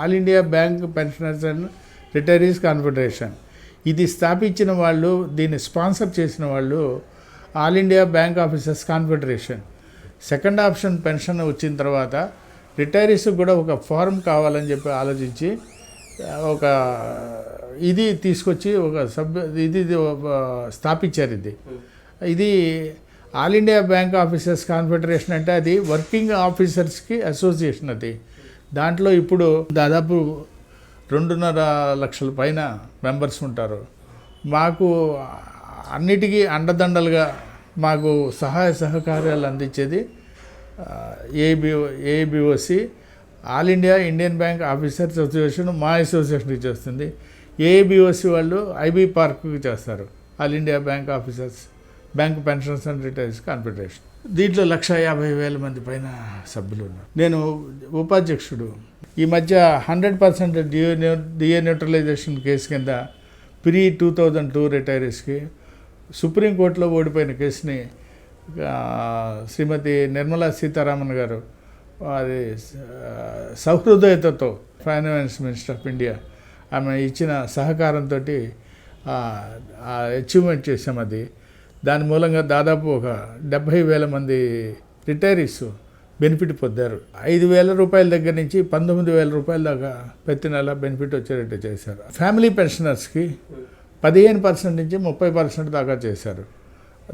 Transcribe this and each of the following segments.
All India bank pensioners and retirees confederation ఇది స్థాపించిన వాళ్ళు, దీన్ని స్పాన్సర్ చేసిన వాళ్ళు all India bank officers confederation. Second option pension వచ్చిన తర్వాత రిటైరీస్కి కూడా ఒక ఫారం కావాలని చెప్పి ఆలోచించి ఒక ఇది తీసుకొచ్చి ఒక ఇది స్థాపించారు. ఇది all India bank officers confederation అంటే అది వర్కింగ్ ఆఫీసర్స్కి అసోసియేషన్. అది దాంట్లో ఇప్పుడు దాదాపు 2.5 లక్షల పైన మెంబర్స్ ఉంటారు. మాకు అన్నిటికీ అండదండలుగా మాకు సహాయ సహకారాలు అందించేది ABOC, all India Indian bank officers association మా అసోసియేషన్కి చేస్తుంది. ఏబిఓసి వాళ్ళు ఐబీ పార్క్కి చేస్తారు. All India bank officers bank pensions and retirees confederation. దీంట్లో 150,000 మంది పైన సభ్యులు ఉన్నారు. నేను ఉపాధ్యక్షుడు. ఈ మధ్య 100% డిఏ న్యూట్రలైజేషన్ కేసు కింద ప్రీ 2002 రిటైరీస్కి సుప్రీంకోర్టులో ఓడిపోయిన కేసుని శ్రీమతి నిర్మలా సీతారామన్ గారు అది సహృదయతతో ఫైనాన్స్ మినిస్టర్ ఆఫ్ ఇండియా ఆమె ఇచ్చిన సహకారంతో అచీవ్మెంట్ చేసాం. అది దాని మూలంగా దాదాపు ఒక 70,000 మంది రిటైరీస్ బెనిఫిట్ పొందారు. 5,000 రూపాయల దగ్గర నుంచి 19,000 రూపాయల దాకా ప్రతి నెల బెనిఫిట్ వచ్చేటట్టు చేశారు. ఫ్యామిలీ పెన్షనర్స్కి 15% నుంచి 30% దాకా చేశారు.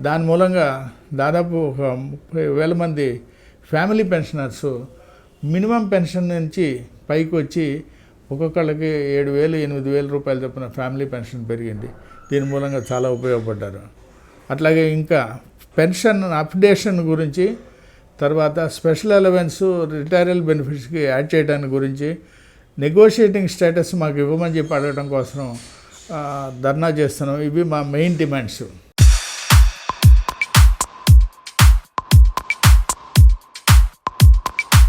దాని మూలంగా దాదాపు ఒక 30,000 మంది ఫ్యామిలీ పెన్షనర్స్ మినిమం పెన్షన్ నుంచి పైకి వచ్చి ఒక్కొక్కళ్ళకి 7,000, 8,000 రూపాయల చొప్పున ఫ్యామిలీ పెన్షన్ పెరిగింది. దీని మూలంగా చాలా ఉపయోగపడ్డారు. అట్లాగే ఇంకా పెన్షన్ అప్డేషన్ గురించి, తర్వాత స్పెషల్ అలవెన్స్ రిటైరల్ బెనిఫిట్స్కి యాడ్ చేయడానికి గురించి నెగోషియేటింగ్ స్టేటస్ మాకు ఇవ్వమని చెప్పి అడగడం కోసం ధర్నా చేస్తున్నాం. ఇవి మా మెయిన్ డిమాండ్స్.